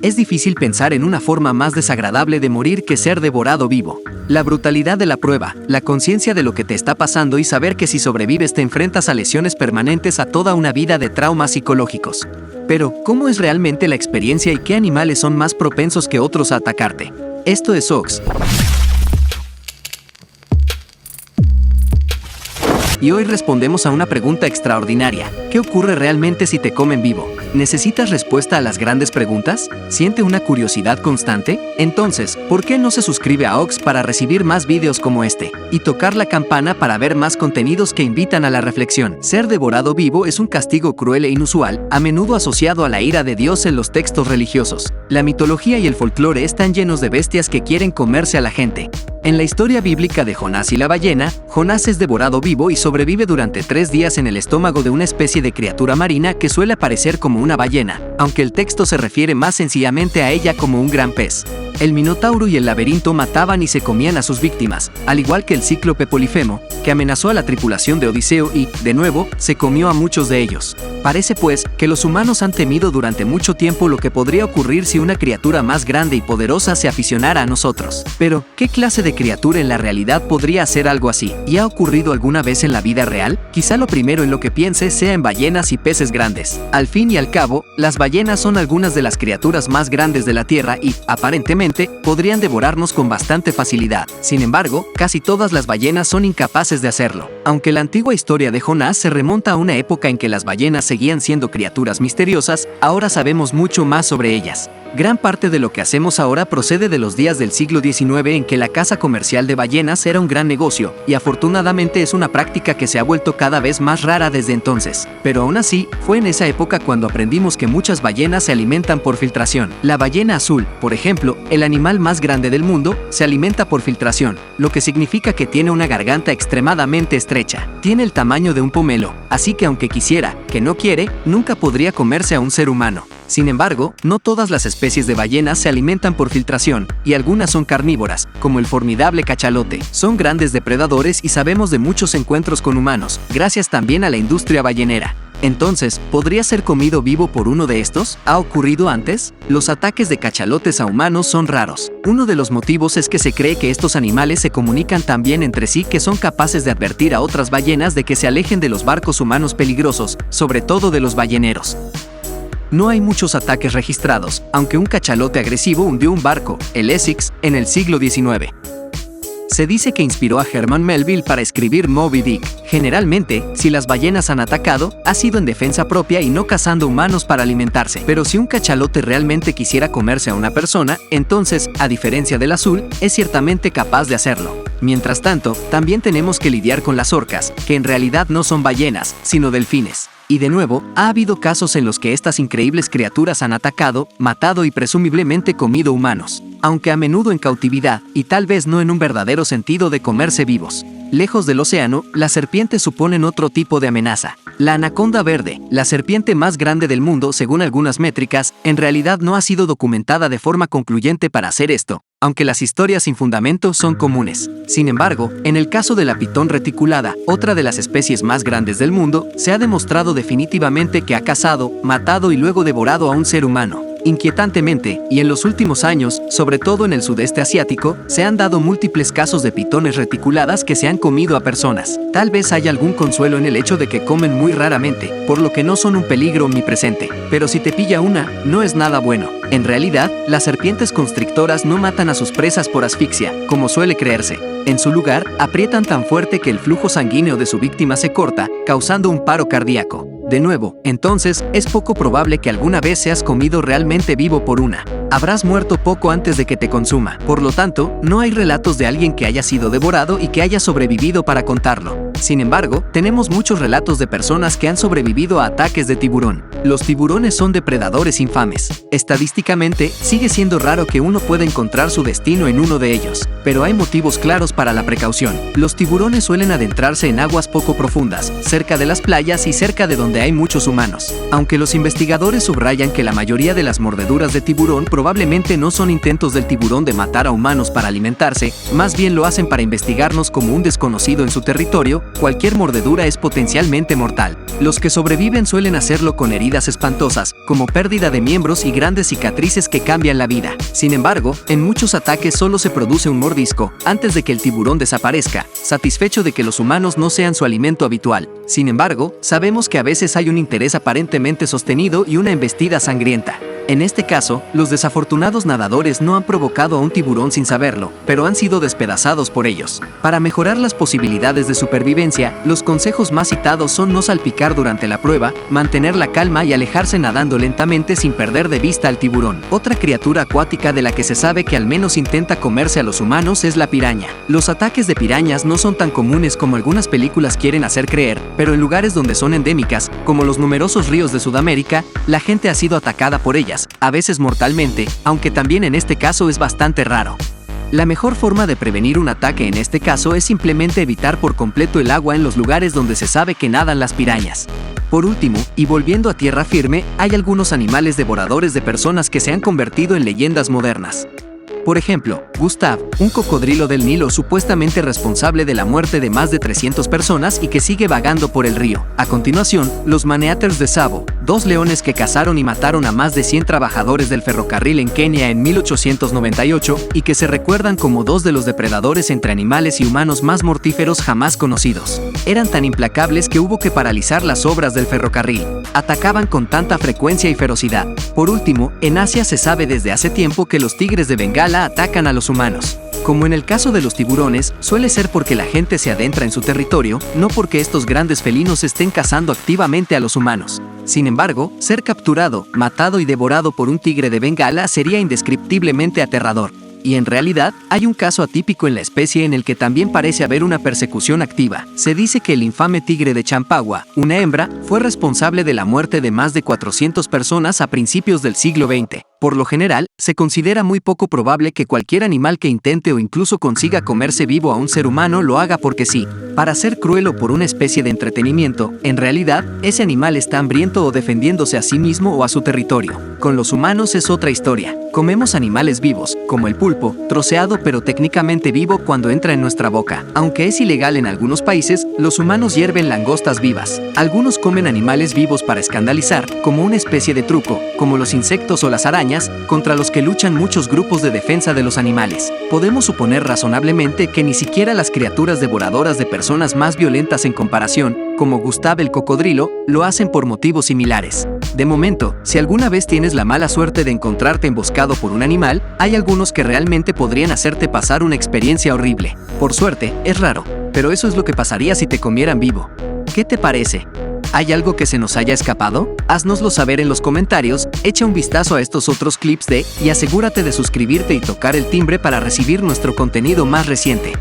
Es difícil pensar en una forma más desagradable de morir que ser devorado vivo. La brutalidad de la prueba, la conciencia de lo que te está pasando y saber que si sobrevives te enfrentas a lesiones permanentes, a toda una vida de traumas psicológicos. Pero, ¿cómo es realmente la experiencia y qué animales son más propensos que otros a atacarte? Esto es Ox. Y hoy respondemos a una pregunta extraordinaria. ¿Qué ocurre realmente si te comen vivo? ¿Necesitas respuesta a las grandes preguntas? ¿Siente una curiosidad constante? Entonces, ¿por qué no se suscribe a Ox para recibir más videos como este? Y tocar la campana para ver más contenidos que invitan a la reflexión. Ser devorado vivo es un castigo cruel e inusual, a menudo asociado a la ira de Dios en los textos religiosos. La mitología y el folclore están llenos de bestias que quieren comerse a la gente. En la historia bíblica de Jonás y la ballena, Jonás es devorado vivo y sobrevive durante 3 días en el estómago de una especie de criatura marina que suele aparecer como una ballena, aunque el texto se refiere más sencillamente a ella como un gran pez. El Minotauro y el laberinto mataban y se comían a sus víctimas, al igual que el cíclope Polifemo, que amenazó a la tripulación de Odiseo y, de nuevo, se comió a muchos de ellos. Parece pues que los humanos han temido durante mucho tiempo lo que podría ocurrir si una criatura más grande y poderosa se aficionara a nosotros. Pero, ¿qué clase de criatura en la realidad podría hacer algo así? ¿Y ha ocurrido alguna vez en la vida real? Quizá lo primero en lo que piense sea en ballenas y peces grandes. Al fin y al cabo, las ballenas son algunas de las criaturas más grandes de la Tierra y, aparentemente, podrían devorarnos con bastante facilidad. Sin embargo, casi todas las ballenas son incapaces de hacerlo. Aunque la antigua historia de Jonás se remonta a una época en que las ballenas seguían siendo criaturas misteriosas, ahora sabemos mucho más sobre ellas. Gran parte de lo que hacemos ahora procede de los días del siglo XIX en que la caza comercial de ballenas era un gran negocio, y afortunadamente es una práctica que se ha vuelto cada vez más rara desde entonces. Pero aún así, fue en esa época cuando aprendimos que muchas ballenas se alimentan por filtración. La ballena azul, por ejemplo, el animal más grande del mundo, se alimenta por filtración, lo que significa que tiene una garganta extremadamente estrecha. Tiene el tamaño de un pomelo, así que aunque quisiera, que no quiere, nunca podría comerse a un ser humano. Sin embargo, no todas las especies de ballenas se alimentan por filtración, y algunas son carnívoras, como el formidable cachalote. Son grandes depredadores y sabemos de muchos encuentros con humanos, gracias también a la industria ballenera. Entonces, ¿podría ser comido vivo por uno de estos? ¿Ha ocurrido antes? Los ataques de cachalotes a humanos son raros. Uno de los motivos es que se cree que estos animales se comunican tan bien entre sí que son capaces de advertir a otras ballenas de que se alejen de los barcos humanos peligrosos, sobre todo de los balleneros. No hay muchos ataques registrados, aunque un cachalote agresivo hundió un barco, el Essex, en el siglo XIX. Se dice que inspiró a Herman Melville para escribir Moby Dick. Generalmente, si las ballenas han atacado, ha sido en defensa propia y no cazando humanos para alimentarse. Pero si un cachalote realmente quisiera comerse a una persona, entonces, a diferencia del azul, es ciertamente capaz de hacerlo. Mientras tanto, también tenemos que lidiar con las orcas, que en realidad no son ballenas, sino delfines. Y de nuevo, ha habido casos en los que estas increíbles criaturas han atacado, matado y presumiblemente comido humanos, aunque a menudo en cautividad, y tal vez no en un verdadero sentido de comerse vivos. Lejos del océano, las serpientes suponen otro tipo de amenaza. La anaconda verde, la serpiente más grande del mundo según algunas métricas, en realidad no ha sido documentada de forma concluyente para hacer esto, aunque las historias sin fundamento son comunes. Sin embargo, en el caso de la pitón reticulada, otra de las especies más grandes del mundo, se ha demostrado definitivamente que ha cazado, matado y luego devorado a un ser humano. Inquietantemente, y en los últimos años, sobre todo en el sudeste asiático, se han dado múltiples casos de pitones reticuladas que se han comido a personas. Tal vez haya algún consuelo en el hecho de que comen muy raramente, por lo que no son un peligro omnipresente. Pero si te pilla una, no es nada bueno. En realidad, las serpientes constrictoras no matan a sus presas por asfixia, como suele creerse. En su lugar, aprietan tan fuerte que el flujo sanguíneo de su víctima se corta, causando un paro cardíaco. De nuevo, entonces, es poco probable que alguna vez seas comido realmente vivo por una. Habrás muerto poco antes de que te consuma. Por lo tanto, no hay relatos de alguien que haya sido devorado y que haya sobrevivido para contarlo. Sin embargo, tenemos muchos relatos de personas que han sobrevivido a ataques de tiburón. Los tiburones son depredadores infames. Estadísticamente, sigue siendo raro que uno pueda encontrar su destino en uno de ellos, pero hay motivos claros para la precaución. Los tiburones suelen adentrarse en aguas poco profundas, cerca de las playas y cerca de donde hay muchos humanos. Aunque los investigadores subrayan que la mayoría de las mordeduras de tiburón probablemente no son intentos del tiburón de matar a humanos para alimentarse, más bien lo hacen para investigarnos como un desconocido en su territorio, cualquier mordedura es potencialmente mortal. Los que sobreviven suelen hacerlo con heridas espantosas, como pérdida de miembros y grandes cicatrices que cambian la vida. Sin embargo, en muchos ataques solo se produce un mordisco antes de que el tiburón desaparezca, satisfecho de que los humanos no sean su alimento habitual. Sin embargo, sabemos que a veces hay un interés aparentemente sostenido y una embestida sangrienta. En este caso, los desafortunados nadadores no han provocado a un tiburón sin saberlo, pero han sido despedazados por ellos. Para mejorar las posibilidades de supervivencia, los consejos más citados son no salpicar durante la prueba, mantener la calma y alejarse nadando lentamente sin perder de vista al tiburón. Otra criatura acuática de la que se sabe que al menos intenta comerse a los humanos es la piraña. Los ataques de pirañas no son tan comunes como algunas películas quieren hacer creer, pero en lugares donde son endémicas, como los numerosos ríos de Sudamérica, la gente ha sido atacada por ellas, a veces mortalmente, aunque también en este caso es bastante raro. La mejor forma de prevenir un ataque en este caso es simplemente evitar por completo el agua en los lugares donde se sabe que nadan las pirañas. Por último, y volviendo a tierra firme, hay algunos animales devoradores de personas que se han convertido en leyendas modernas. Por ejemplo, Gustav, un cocodrilo del Nilo supuestamente responsable de la muerte de más de 300 personas y que sigue vagando por el río. A continuación, los Maneaters de Tsavo, 2 leones que cazaron y mataron a más de 100 trabajadores del ferrocarril en Kenia en 1898 y que se recuerdan como 2 de los depredadores entre animales y humanos más mortíferos jamás conocidos. Eran tan implacables que hubo que paralizar las obras del ferrocarril. Atacaban con tanta frecuencia y ferocidad. Por último, en Asia se sabe desde hace tiempo que los tigres de Bengala atacan a los humanos. Como en el caso de los tiburones, suele ser porque la gente se adentra en su territorio, no porque estos grandes felinos estén cazando activamente a los humanos. Sin embargo, ser capturado, matado y devorado por un tigre de Bengala sería indescriptiblemente aterrador. Y en realidad, hay un caso atípico en la especie en el que también parece haber una persecución activa. Se dice que el infame tigre de Champagua, una hembra, fue responsable de la muerte de más de 400 personas a principios del siglo XX. Por lo general, se considera muy poco probable que cualquier animal que intente o incluso consiga comerse vivo a un ser humano lo haga porque sí, para ser cruel o por una especie de entretenimiento. En realidad, ese animal está hambriento o defendiéndose a sí mismo o a su territorio. Con los humanos es otra historia. Comemos animales vivos, como el pulpo, troceado pero técnicamente vivo cuando entra en nuestra boca. Aunque es ilegal en algunos países, los humanos hierven langostas vivas. Algunos comen animales vivos para escandalizar, como una especie de truco, como los insectos o las arañas, contra los que luchan muchos grupos de defensa de los animales. Podemos suponer razonablemente que ni siquiera las criaturas devoradoras de personas más violentas en comparación, como Gustav el cocodrilo, lo hacen por motivos similares. De momento, si alguna vez tienes la mala suerte de encontrarte emboscado por un animal, hay algunos que realmente podrían hacerte pasar una experiencia horrible. Por suerte, es raro, pero eso es lo que pasaría si te comieran vivo. ¿Qué te parece? ¿Hay algo que se nos haya escapado? Haznoslo saber en los comentarios, echa un vistazo a estos otros clips y asegúrate de suscribirte y tocar el timbre para recibir nuestro contenido más reciente.